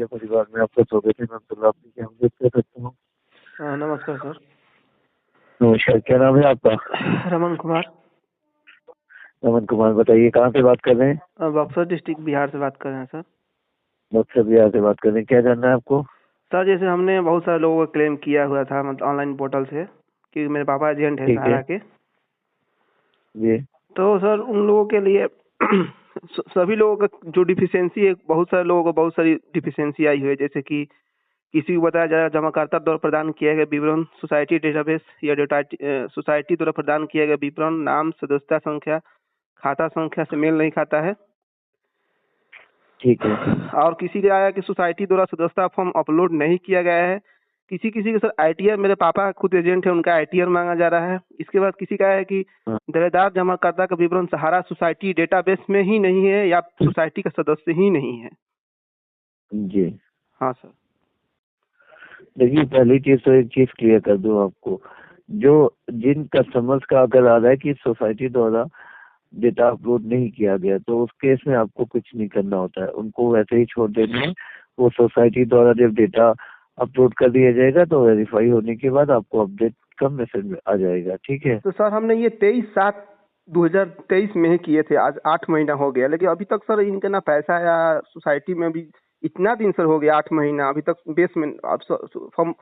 आपके परिवार में आपका स्वागत है। मैं अब्दुल्ला आपकी क्या मदद कर सकता हूँ? नमस्कार सर। नमस्कार, क्या नाम है आपका? रमन कुमार। रमन कुमार, बताइए कहाँ से बात कर रहे हैं? बक्सर डिस्ट्रिक्ट बिहार से बात कर रहे हैं सर। बक्सर बिहार से बात कर रहे हैं, क्या जानना है आपको? सर जैसे हमने बहुत सारे लोगों का क्लेम किया हुआ था मतलब ऑनलाइन पोर्टल से कि मेरे पापा एजेंट है ठीक है सहारा के। जी। तो सर उन लोगों के लिए सभी लोगों का जो डिफिशियंसी है, बहुत सारे लोगों को बहुत सारी डिफिशियंसी आई हुई है। जैसे कि किसी को बताया जाए जमाकर्ता द्वारा प्रदान किया गया विवरण, सोसाइटी डेटाबेस या डेटा सोसाइटी द्वारा प्रदान किया गया विवरण, नाम, सदस्यता संख्या, खाता संख्या से मेल नहीं खाता है। ठीक है। और किसी का आया कि सोसाइटी द्वारा सदस्यता फॉर्म अपलोड नहीं किया गया है। किसी किसी के सर आईटीआर, मेरे पापा खुद एजेंट है, उनका आईटीआर मांगा जा रहा है। इसके बाद किसी का है कि हाँ, दावेदार जमाकर्ता का विवरण सहारा सोसाइटी डेटाबेस में ही नहीं है या सोसाइटी का सदस्य ही नहीं है। जी। हाँ सर। देखिए, पहली चीज तो एक चीज क्लियर कर दूं आपको, जो जिन कस्टमर्स का अगर आ रहा है कि सोसाइटी द्वारा डेटा अपलोड नहीं किया गया, तो उस केस में आपको कुछ नहीं करना होता है, उनको वैसे ही छोड़ देना है। वो सोसाइटी द्वारा जब डेटा अपलोड कर दिया जाएगा तो वेरीफाई होने के बाद आपको अपडेट का मैसेज आ जाएगा। ठीक है। तो सर हमने ये 23/7/2023 में ही किए थे। आज 8 महीना हो गया, लेकिन अभी तक सर इनका ना पैसा आया सोसाइटी में। भी इतना दिन सर हो गया, 8 महीना, अभी तक बेस में अब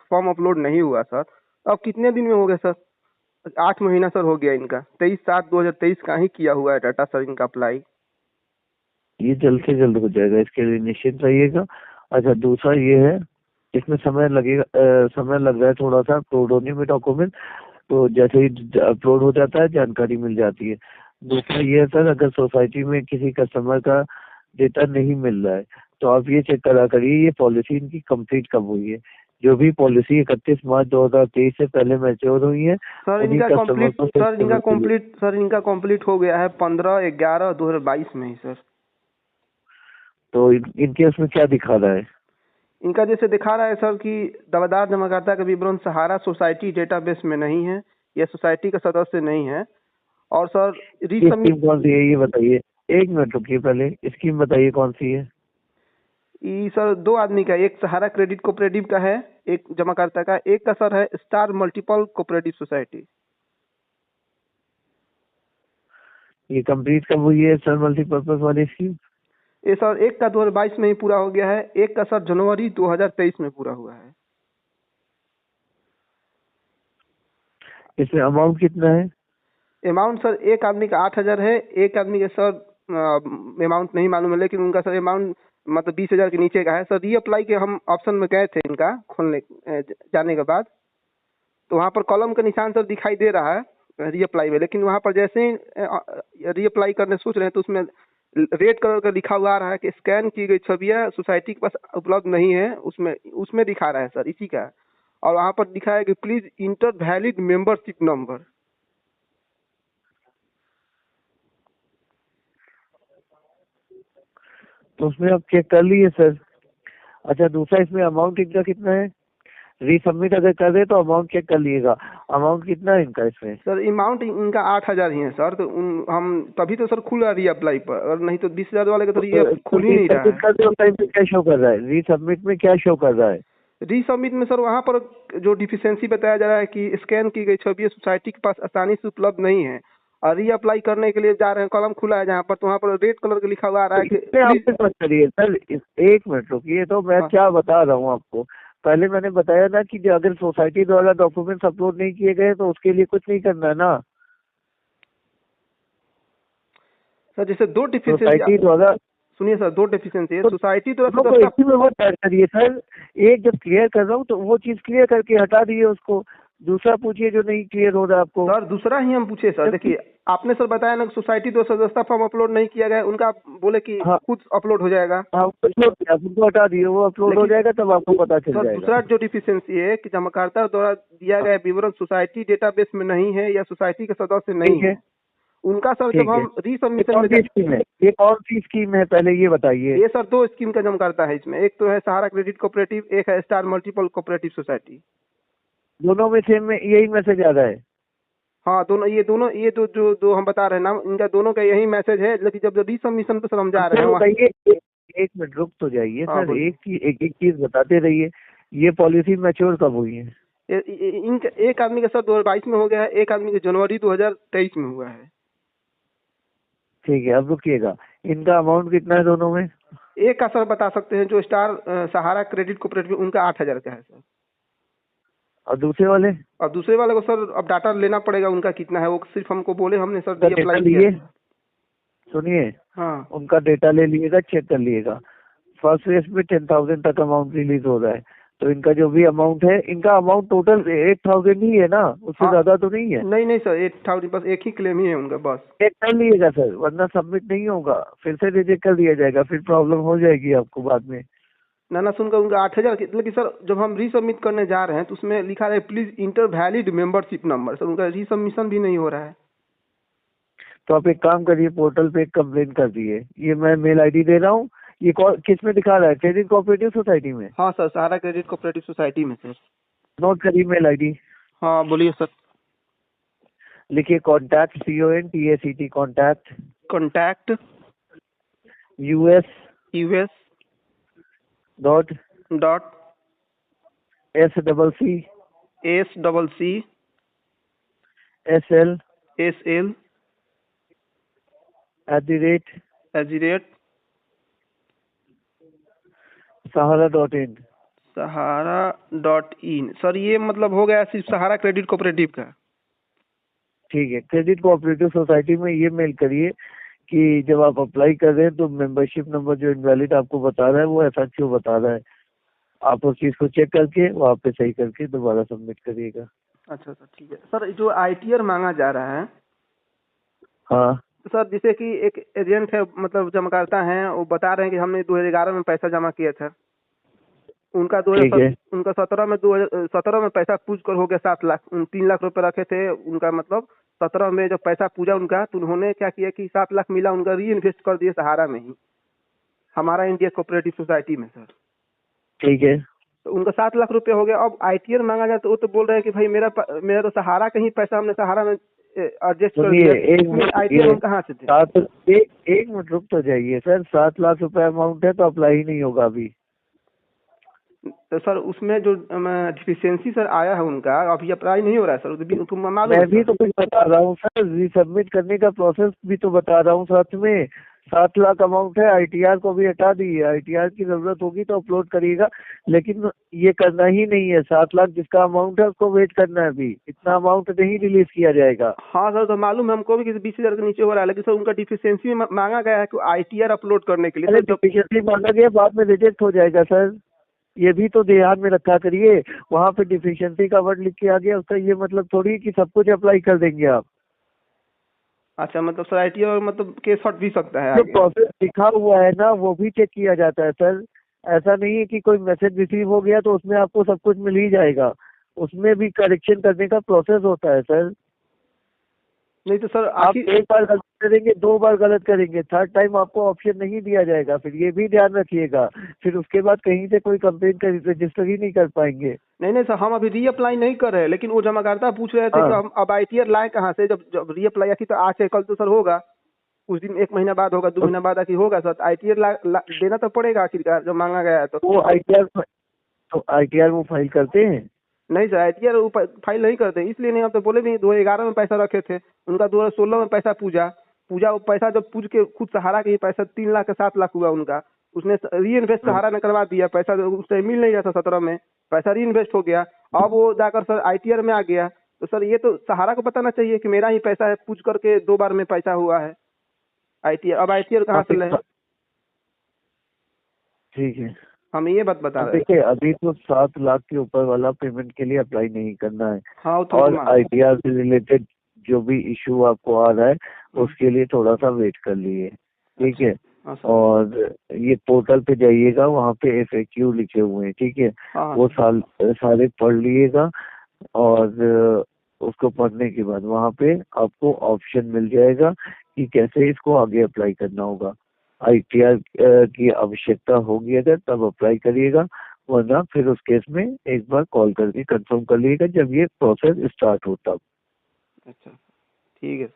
फॉर्म अपलोड नहीं हुआ सर। अब कितने दिन में हो गया सर? 8 महीना सर हो गया इनका। 23/7/2023 का ही किया हुआ है डाटा सर इनका अप्लाई। ये जल्द से जल्द हो जाएगा, इसके लिए निश्चिंत रहिएगा। अच्छा, दूसरा ये है, इसमें समय लगेगा, समय लग रहा है थोड़ा सा अपलोड होने में डॉक्यूमेंट। तो जैसे ही अपलोड हो जाता है जानकारी मिल जाती है। दूसरा ये है सर, अगर सोसाइटी में किसी कस्टमर का डेटा नहीं मिल रहा है तो आप ये चेक करा करिए ये पॉलिसी इनकी कंप्लीट कब हुई है। जो भी पॉलिसी 31 मार्च 2023 से पहले मैच्योर हुई है सर उन्हीं इनका कस्टमर को इनका कंप्लीट हो गया है 15/11/2022 में ही सर। तो इनके उसमें क्या दिखा रहा है? इनका जैसे दिखा रहा है सर कि दावेदार जमाकर्ता का विवरण सहारा सोसाइटी डेटाबेस में नहीं है या सोसाइटी का सदस्य नहीं है। और सर ये स्कीम कौन सी है ये बताइए। एक मिनट रुकिए, पहले स्कीम बताइए कौन सी है। ये सर 2 आदमी का, एक सहारा क्रेडिट कोऑपरेटिव का है, एक जमाकर्ता का, एक का सर है स्टार मल्टीपल कोऑपरेटिव सोसाइटी। ये कंप्लीट कब हुई है सर मल्टीपर्पज वाली स्कीम? ये सर एक का 2022 में ही पूरा हो गया है, एक का सर जनवरी 2023 में पूरा हुआ है। इसमें अमाउंट कितना है? अमाउंट सर एक आदमी का 8,000 है, एक आदमी के सर अमाउंट नहीं मालूम है, लेकिन उनका सर अमाउंट मतलब 20,000 के नीचे का है सर। रीअप्लाई के हम ऑप्शन में गए थे इनका खोलने जाने के बाद, तो वहाँ पर कॉलम का निशान सर दिखाई दे रहा है रीअप्लाई में, लेकिन वहाँ पर जैसे ही रीअप्लाई करने सोच रहे हैं तो उसमें रेड कलर का लिखा हुआ आ रहा है कि स्कैन की गई छवियाँ सोसाइटी के पास उपलब्ध नहीं है, उसमें उसमें दिखा रहा है सर इसी का। और वहाँ पर दिखा है कि please inter valid membership number. तो उसमें आप चेक कर लिए सर। अच्छा, दूसरा इसमें अमाउंट इनका कितना है? रीसबमिट अगर कर दे तो अमाउंट चेक कर लीजिएगा। अमाउंट कितना है इनका इसमें? सर अमाउंट इनका 8,000 ही है सर। तो हम तभी तो सर खुला रीअप्लाई पर, और नहीं तो 20,000 वाले का तो ये खुल ही नहीं रहा है। कर दे उस टाइम पे क्या शो कर रहा है? रीसबमिट में क्या शो कर रहा है? रीसबमिट में सर वहाँ पर जो डिफिशियंसी बताया जा रहा है कि स्कैन की गई छवि सोसाइटी के पास आसानी से उपलब्ध नहीं है, और रीअप्लाई करने के लिए जा रहे हैं, कॉलम खुला है जहाँ पर, तो वहाँ पर रेड कलर का लिखा हुआ आ रहा है कि आप मत करिए सर, एक मिनट रुकिए। तो मैं क्या बता रहा हूँ आपको, पहले मैंने बताया ना कि जो अगर सोसाइटी द्वारा डॉक्यूमेंट्स अपलोड नहीं किए गए तो उसके लिए कुछ नहीं करना है ना सर। जैसे 2 सोसाइटी डिफिशियंसी, द्वारा। सुनिए सर, 2 डिफिशियंसी है सोसाइटी द्वारा तो इसी में वो तय करिए सर। एक जब क्लियर कर रहा हूँ तो वो चीज क्लियर करके हटा दिए उसको। दूसरा पूछिए जो नहीं क्लियर हो रहा आपको। सर दूसरा ही हम पूछे सर। देखिए आपने सर बताया ना सोसाइटी द्वारा सदस्यता फॉर्म अपलोड नहीं किया गया, उनका बोले कि हाँ, खुद अपलोड हो जाएगा। हाँ, उनको हटा दिए, वो अपलोड हो जाएगा तब आपको पता चल जाएगा। दूसरा जो डिफिशियंसी है कि जमाकर्ता द्वारा दिया गया विवरण सोसाइटी डेटाबेस में नहीं है या सोसाइटी के सदस्य नहीं है, उनका सर जब हम रीसबमिशन में स्कीम है, ये कौन सी स्कीम है पहले ये बताइए। ये सर 2 स्कीम का जमाकर्ता है इसमें, एक तो है सहारा क्रेडिट कोऑपरेटिव, एक है स्टार मल्टीपल कोऑपरेटिव सोसाइटी। दोनों में सेम में यही मैसेज आ रहा है? हाँ दोनों ये तो जो हम बता रहे हैं ना, इनका दोनों का यही मैसेज है। लेकिन जब रीसबमिशन पे सर हम जा रहे हैं बताइए एक मिनट रुक तो जाइए हाँ, सर, बोलिए। एक एक चीज बताते रहिए। ये पॉलिसी मैच्योर कब हुई है? इनका एक आदमी का सर 2022 में हो गया है, एक आदमी का जनवरी 2023 में हुआ है। ठीक है, अब रुकिएगा। इनका अमाउंट कितना है दोनों में? एक का सर बता सकते हैं, जो स्टार सहारा क्रेडिट कोऑपरेटिव, उनका 8,000 का है सर। और दूसरे वाले? और दूसरे वाले को सर अब डाटा लेना पड़ेगा, उनका कितना है, वो सिर्फ हमको बोले, हमने सर उनका डेटा रीअप्लाई किया लिए, है। सुनिए, हाँ उनका डेटा ले लिएगा, चेक कर लिएगा। फर्स्ट फेज में 10,000 तक अमाउंट रिलीज हो रहा है, तो इनका जो भी अमाउंट है, इनका अमाउंट टोटल 8,000 ही है ना, उससे हाँ, ज्यादा तो नहीं है? नहीं सर 8,000, बस एक ही क्लेम ही है उनका बस। चेक कर लीजिएगा सर, वरना सबमिट नहीं होगा, फिर से रिजेक्ट कर दिया जाएगा, फिर प्रॉब्लम हो जाएगी आपको बाद में। ना सुनकर उनका 8,000, लेकिन सर जब हम रीसबमिट करने जा रहे हैं तो उसमें लिखा है please inter valid membership number, sir उनका रीसबमिशन भी नहीं हो रहा है। तो आप एक काम करिए, पोर्टल पे एक कंप्लेंट कर दिए। ये मैं मेल आईडी दे रहा हूँ, ये किस में दिखा रहा है? क्रेडिट कोऑपरेटिव सोसाइटी में? हाँ सर, सहारा क्रेडिट कोऑपरेटिव सोसाइटी में सर। नोट करिए मेल आईडी, हाँ बोलिए सर। लिखिए contact, CONTACT, contact contact US US dot dot SCC SL SL @ sahara.in। sahara.in। Sir ये मतलब हो गया सिर्फ सहारा क्रेडिट कोऑपरेटिव का। ठीक है, क्रेडिट कोऑपरेटिव सोसाइटी में ये मेल करिए कि जब आप अप्लाई कर रहे हैं तो मेंबरशिप नंबर जो इनवैलिड आपको बता रहा है वो ऐसा क्यों बता रहा है। आप उस चीज को चेक करके वहाँ पे सही करके दोबारा सबमिट करिएगा। अच्छा सर ठीक है। सर जो ITR मांगा जा रहा है, हाँ तो सर जैसे कि एक एजेंट है, मतलब जमाकर्ता हैं, वो बता रहे हैं कि हमने 2011 में पैसा जमा किया था, उनका ठीक है, उनका 2017 में पैसा पूछ कर हो गया 7 लाख, 3 लाख रुपए रखे थे उनका, मतलब 17 में जब पैसा पूजा उनका, तो उन्होंने क्या किया कि 7 लाख मिला उनका, री इन्वेस्ट कर दिए सहारा में ही, हमारा इंडिया कोऑपरेटिव सोसाइटी में सर। ठीक है। तो उनका 7 लाख रुपए हो गया। अब ITR मांगा जाए तो वो तो बोल रहे हैं कि भाई मेरा तो सहारा का ही पैसा, हमने सहारा में एडजस्ट कर सुनिए, दिया, एक इसमें मिनट, ITR ये हम कहाँ से थे? एक मिनट रुक तो जाइए सर। 7 लाख रुपए अमाउंट है तो अप्लाई ही नहीं होगा अभी। तो सर उसमें जो डिफिशियंसी सर आया है उनका, अभी अप्लाई नहीं हो रहा है सर, तो मालूम मैं है भी सर। तो कुछ बता रहा हूँ सर, रिसबमिट करने का प्रोसेस भी तो बता रहा हूँ साथ में। 7 लाख अमाउंट है, ITR को भी हटा दीजिए, ITR की जरूरत होगी तो अपलोड करिएगा, लेकिन ये करना ही नहीं है। 7 लाख जिसका अमाउंट है उसको वेट करना है, अभी इतना अमाउंट नहीं रिलीज किया जाएगा। हाँ सर, तो मालूम है हमको भी कि 20,000 के नीचे हो रहा है, लेकिन सर उनका डिफिशियंसी में मांगा गया है कि ITR अपलोड करने के लिए। अरे सर जब डिफिशियंसी मांगा गया, बाद में रिजेक्ट हो जाएगा सर, ये भी तो ध्यान में रखा करिए। वहाँ पे डिफिशियंसी का वर्ड लिख के आ गया, उसका ये मतलब थोड़ी कि सब कुछ अप्लाई कर देंगे आप। अच्छा, मतलब सर ITR मतलब केस हट भी सकता है जो आगे। प्रोसेस लिखा हुआ है ना वो भी चेक किया जाता है सर। ऐसा नहीं है कि कोई मैसेज रिसीव हो गया तो उसमें आपको सब कुछ मिल ही जाएगा, उसमें भी करेक्शन करने का प्रोसेस होता है सर। नहीं तो सर आप आखिर एक बार गलत करेंगे, 2 बार गलत करेंगे, थर्ड टाइम आपको ऑप्शन नहीं दिया जाएगा, फिर ये भी ध्यान रखिएगा। फिर उसके बाद कहीं से कोई कंप्लेन का रजिस्टर ही नहीं कर पाएंगे। नहीं सर, हम अभी रीअप्लाई नहीं कर रहे हैं, लेकिन वो जमाकर्ता पूछ रहे थे कि हाँ हम अब ITR लाए कहाँ से, जब रीअप्लाई आखिर तो आज से कल तो सर होगा, कुछ दिन, 1 महीना बाद होगा, 2 महीना बाद आखिर होगा सर, ITR देना तो पड़ेगा आखिरकार, जब मांगा गया है तो। वो ITR वो फाइल करते हैं। नहीं सर, ITR वो फाइल नहीं करते, इसलिए नहीं, हम तो बोले भी 2011 में पैसा रखे थे, उनका 2016 में पैसा पूजा वो पैसा जब पूछ के खुद सहारा के ही पैसा 3 लाख का 7 लाख हुआ उनका, उसने री इन्वेस्ट सहारा ने करवा दिया, पैसा उस टाइम मिल नहीं रहा था, 17 में पैसा री इन्वेस्ट हो गया, अब वो जाकर सर ITR में आ गया। तो सर ये तो सहारा को बताना चाहिए कि मेरा ही पैसा है, पूछ करके 2 बार में पैसा हुआ है ITR, अब ITR कहाँ से ले? ठीक है, हम ये बात बता रहे हैं। देखिए अभी तो 7 लाख के ऊपर वाला पेमेंट के लिए अप्लाई नहीं करना है, हाँ वो तो और मालूम। ITR से रिलेटेड जो भी इशू आपको आ रहा है उसके लिए थोड़ा सा वेट कर लिए, ठीक है। हाँ सर। और ये पोर्टल पे जाइएगा, वहाँ पे FAQ लिखे हुए हैं, ठीक है, हाँ वो सारे पढ़ लिएगा, और उसको पढ़ने के बाद वहाँ पे आपको ऑप्शन मिल जाएगा कि कैसे इसको आगे अप्लाई करना होगा। ITR की आवश्यकता होगी अगर तब अप्लाई करिएगा, वरना फिर उस केस में एक बार कॉल करके कंफर्म कर लीजिएगा जब ये प्रोसेस स्टार्ट हो तब। अच्छा ठीक है।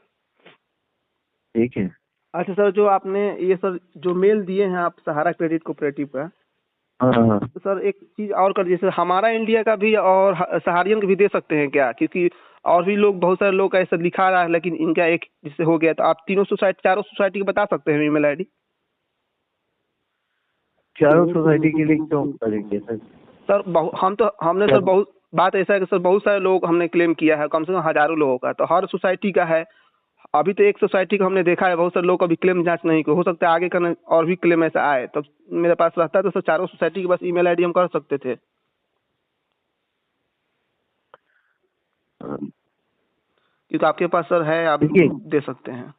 ठीक है। अच्छा सर, जो आपने ये सर जो मेल दिए हैं आप सहारा क्रेडिट कोऑपरेटिव का, हाँ तो सर एक चीज और कर दीजिए सर, हमारा इंडिया का भी और सहारियन का भी दे सकते हैं क्या? क्योंकि और भी लोग, बहुत सारे लोग का ऐसा लिखा रहा है, लेकिन इनका एक जिससे हो गया, तो आप तीनों सोसाइटी, चारों सोसाइटी को बता सकते हैं ईमेल आईडी? चारों सोसाइटी के लिए क्यों करेंगे सर? सर हमने क्या? सर बहुत बात ऐसा है कि सर बहुत सारे लोग हमने क्लेम किया है, कम से कम हजारों लोगों का, तो हर सोसाइटी का है। अभी तो एक सोसाइटी का हमने देखा है, बहुत सारे लोग का भी क्लेम जांच नहीं हो सकता है आगे का और भी क्लेम ऐसा आए, तो मेरे पास रहता है तो सर चारों सोसाइटी के बस ईमेल आईडी हम कर सकते थे, क्योंकि आपके पास सर है, आप देखिए, दे सकते हैं।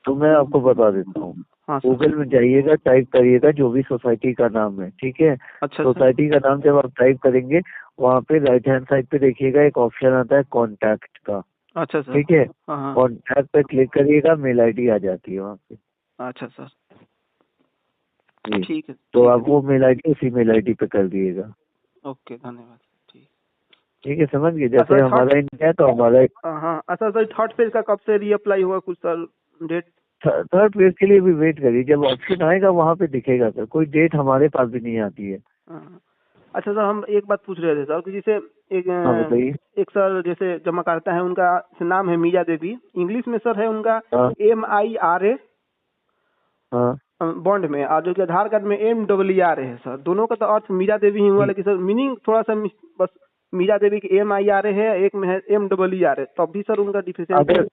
तो मैं आपको बता देता हूँ। हाँ सर। गूगल में जाइएगा, टाइप करिएगा जो भी सोसाइटी का नाम है, ठीक है। अच्छा सर। सोसाइटी का नाम जब आप टाइप करेंगे, वहाँ पे राइट हैंड साइड पे देखिएगा एक ऑप्शन आता है कॉन्टैक्ट का, अच्छा सर। ठीक है। हाँ हाँ। कॉन्टैक्ट पे क्लिक करिएगा, मेल आईडी आ जाती है वहाँ पे। अच्छा सर, जी, ठीक है तो ठीक आप वो मेल आईडी उसी मेल आईडी पे कर दिएगा। है। ओके, धन्यवाद। ठीक। ठीक है, समझ गए। अच्छा जैसे थर्ड, हमारा इंडिया है तो हमारा हाँ अच्छा सर, थर्ड पेज का कब से रीअप्लाई हुआ कुछ सर, डेट? थर्ड पेज के लिए भी वेट करिए, जब ऑप्शन आएगा वहाँ पे दिखेगा सर। कोई डेट हमारे पास भी नहीं आती है। हाँ। अच्छा सर, हम एक बात पूछ रहे थे सर कि जैसे एक हाँ बताइए। एक सर जैसे जमा करता है, उनका नाम है मीरा देवी, इंग्लिश में सर है उनका हाँ MIRA हाँ। बॉन्ड में, और जो कि आधार कार्ड में MRA है सर, दोनों का तो अर्थ मीरा देवी ही हुआ, जी। लेकिन सर मीनिंग थोड़ा सा बस मीरा देवी की MIRA है, एक में है MRA, तब भी सर उनका डिफिशियंसी। अगर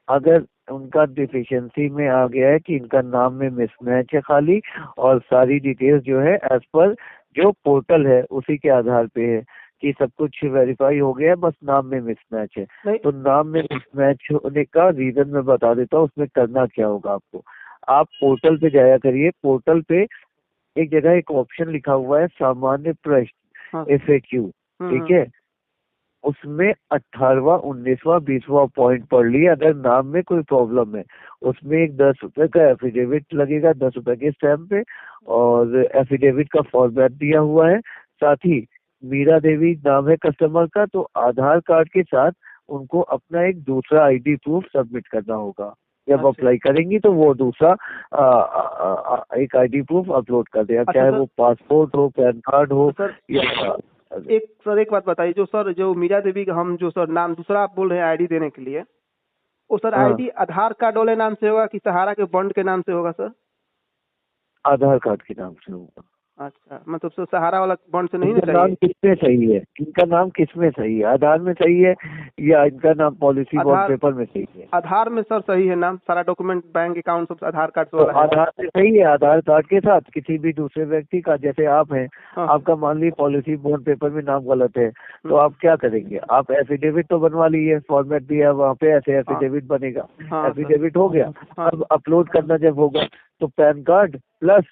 अगर उनका डिफिशियंसी में आ गया है कि इनका नाम में मिसमैच है खाली, और सारी डिटेल्स जो है एज पर जो पोर्टल है उसी के आधार पे है कि सब कुछ वेरीफाई हो गया है, बस नाम में मिसमैच है। नहीं। तो नाम में मिसमैच होने का रीजन मैं बता देता हूँ। उसमें करना क्या होगा आपको, आप पोर्टल पे जाया करिए। पोर्टल पे एक जगह एक ऑप्शन लिखा हुआ है सामान्य प्रश्न, हाँ। FAQ, ठीक है। उसमें 18वां 19वां 20वां पॉइंट पढ़ लिए। अगर नाम में कोई प्रॉब्लम है, उसमें एक 10 रुपए का एफिडेविट लगेगा, 10 रुपए के स्टैम्प पे, और एफिडेविट का फॉर्मेट दिया हुआ है। साथ ही मीरा देवी नाम है कस्टमर का, तो आधार कार्ड के साथ उनको अपना एक दूसरा ID प्रूफ सबमिट करना होगा। जब अच्छा। अप्लाई करेंगी तो वो दूसरा एक ID प्रूफ अपलोड कर देगा, अच्छा चाहे सर। वो पासपोर्ट हो, पैन कार्ड हो, तो सर या एक बात बताइए, जो सर जो मीरा देवी का हम जो सर नाम दूसरा आप बोल रहे हैं आईडी देने के लिए, वो सर हाँ, आईडी आधार कार्ड वाले नाम से होगा कि सहारा के बॉन्ड के नाम से होगा सर? आधार कार्ड के नाम से होगा। अच्छा, मतलब सर सहारा वाला बॉन्ड से नहीं ना इनका नाम चाहिए? किसमें सही है? इनका नाम किसमें सही है? आधार में सही है या इनका नाम पॉलिसी बॉन्ड आधार पेपर में सही है? आधार में सर सही है नाम, सारा डॉक्यूमेंट बैंक अकाउंट सब आधार कार्ड से तो वाला है। आधार में सही है। आधार कार्ड के साथ किसी भी दूसरे व्यक्ति का, जैसे आप हैं, हाँ। आपका मान लीजिए पॉलिसी बॉन्ड पेपर में नाम गलत है, तो आप क्या करेंगे? आप एफिडेविट तो बनवा लीजिए, फॉर्मेट भी है वहाँ पे, ऐसे एफिडेविट बनेगा। हाँ सर। एफिडेविट हो गया। हाँ। अब अपलोड करना जब होगा तो PAN card plus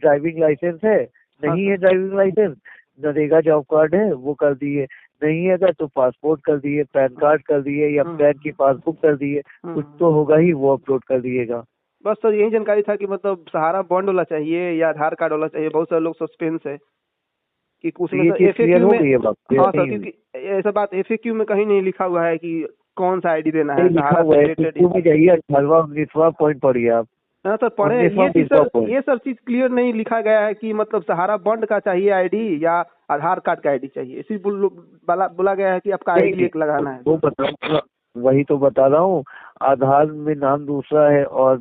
driving licence है, हाँ नहीं सर। है driving licence, NREGA job card है वो कर दिए, नहीं है अगर तो पासपोर्ट कर दिए, पैन कार्ड कर दिए, या पैन की पासबुक कर दिए, कुछ तो होगा ही, वो अपलोड कर दिएगा। बस सर यही जानकारी था कि मतलब सहारा बॉन्ड वाला चाहिए या आधार कार्ड वाला चाहिए, बहुत सारे लोग सस्पेंस है कि तो उसमें ये सर चीज क्लियर FAQ हो में। गई है बात? हाँ सर, नहीं हुई? क्योंकि ऐसा बात FAQ में कहीं नहीं लिखा हुआ है कि कौन सा आईडी देना है लिखा सहारा हुआ से है, रिलेटेड। FAQ में जाइए, 18वां 19वां पॉइंट पढ़िए आप। हाँ सर पढ़े, 19वां ये चीज 20वां सर पॉइंट। ये सर चीज क्लियर नहीं लिखा गया है कि मतलब सहारा बॉन्ड का चाहिए आईडी या आधार कार्ड का आईडी चाहिए, इसी बोला गया है कि आपका आईडी एक लगाना है। वो बता, वही तो बता रहा हूँ। आधार में नाम दूसरा है और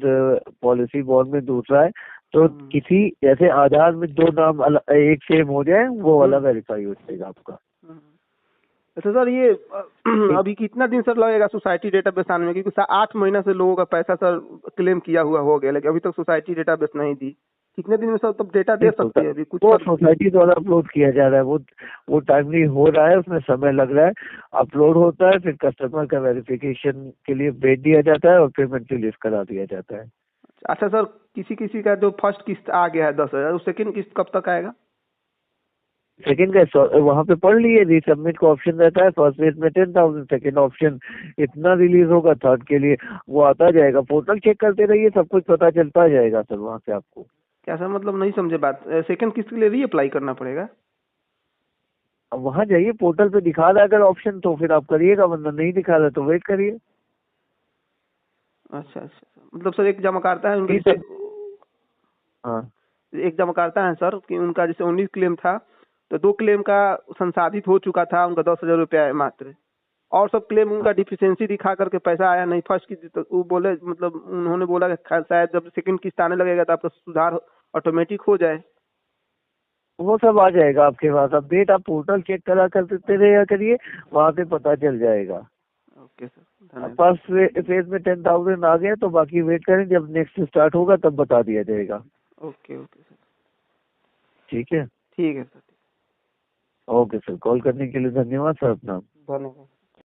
पॉलिसी बॉन्ड में दूसरा है, तो किसी जैसे आधार में दो नाम एक सेम हो जाए, वो वाला वेरीफाई हो जाएगा आपका। अच्छा सर, ये अभी कितना दिन सर लगेगा सोसाइटी डेटाबेस आने में? क्योंकि 8 महीना से लोगों का पैसा सर क्लेम किया हुआ हो गया, लेकिन अभी तक सोसाइटी डेटाबेस नहीं दी। कितने दिन में सर तब डेटा दे सकती है? अभी कुछ वो सोसाइटी द्वारा अपलोड किया जा रहा है, वो टाइमली हो रहा है, उसमें समय लग रहा है। अपलोड होता है, फिर कस्टमर का वेरिफिकेशन के लिए भेज दिया जाता है और पेमेंट रिलीज करा दिया जाता है। अच्छा सर, किसी किसी का जो फर्स्ट किस्त आ गया है 10,000, उस सेकंड किस्त कब तक आएगा? सेकंड का वहाँ पे पढ़ लिए, रीसबमिट का ऑप्शन रहता है। फर्स्ट फेज में 10,000, सेकंड ऑप्शन इतना रिलीज होगा, थर्ड के लिए वो आता जाएगा। पोर्टल चेक करते रहिए, सब कुछ पता चलता जाएगा सर वहाँ से आपको। क्या सर, मतलब नहीं समझे बात, सेकंड किस्त के लिए रीअप्लाई करना पड़ेगा? अब वहाँ जाइए, पोर्टल पे दिखा रहा है अगर ऑप्शन तो फिर आप करिएगा, वरना नहीं दिखा रहा तो वेट करिए। अच्छा अच्छा, मतलब सर एक जमाकर्ता है उनके ठीक है। हाँ एक जमाकर्ता है सर कि उनका जैसे 19 क्लेम था, तो 2 क्लेम का संसाधित हो चुका था, उनका 10,000 रुपया है मात्र, और सब क्लेम उनका डिफिशियंसी दिखा करके पैसा आया नहीं। फर्स्ट की तो वो बोले, मतलब उन्होंने बोला कि शायद जब सेकंड किस्त आने लगेगा तो आपका सुधार ऑटोमेटिक हो जाए। वो सब आ जाएगा आपके पास। अपडेट आप पोर्टल चेक करा कर देते रहे करिए, वहाँ पे पता चल जाएगा। ओके सर, अब धन्यवाद। फर्स्ट फेज में 10,000 आ गया तो बाकी वेट करें, जब नेक्स्ट स्टार्ट होगा तब बता दिया जाएगा। ओके ओके सर, ठीक है। ठीक है सर, ओके सर, कॉल करने के लिए धन्यवाद सर। अपना धन्यवाद।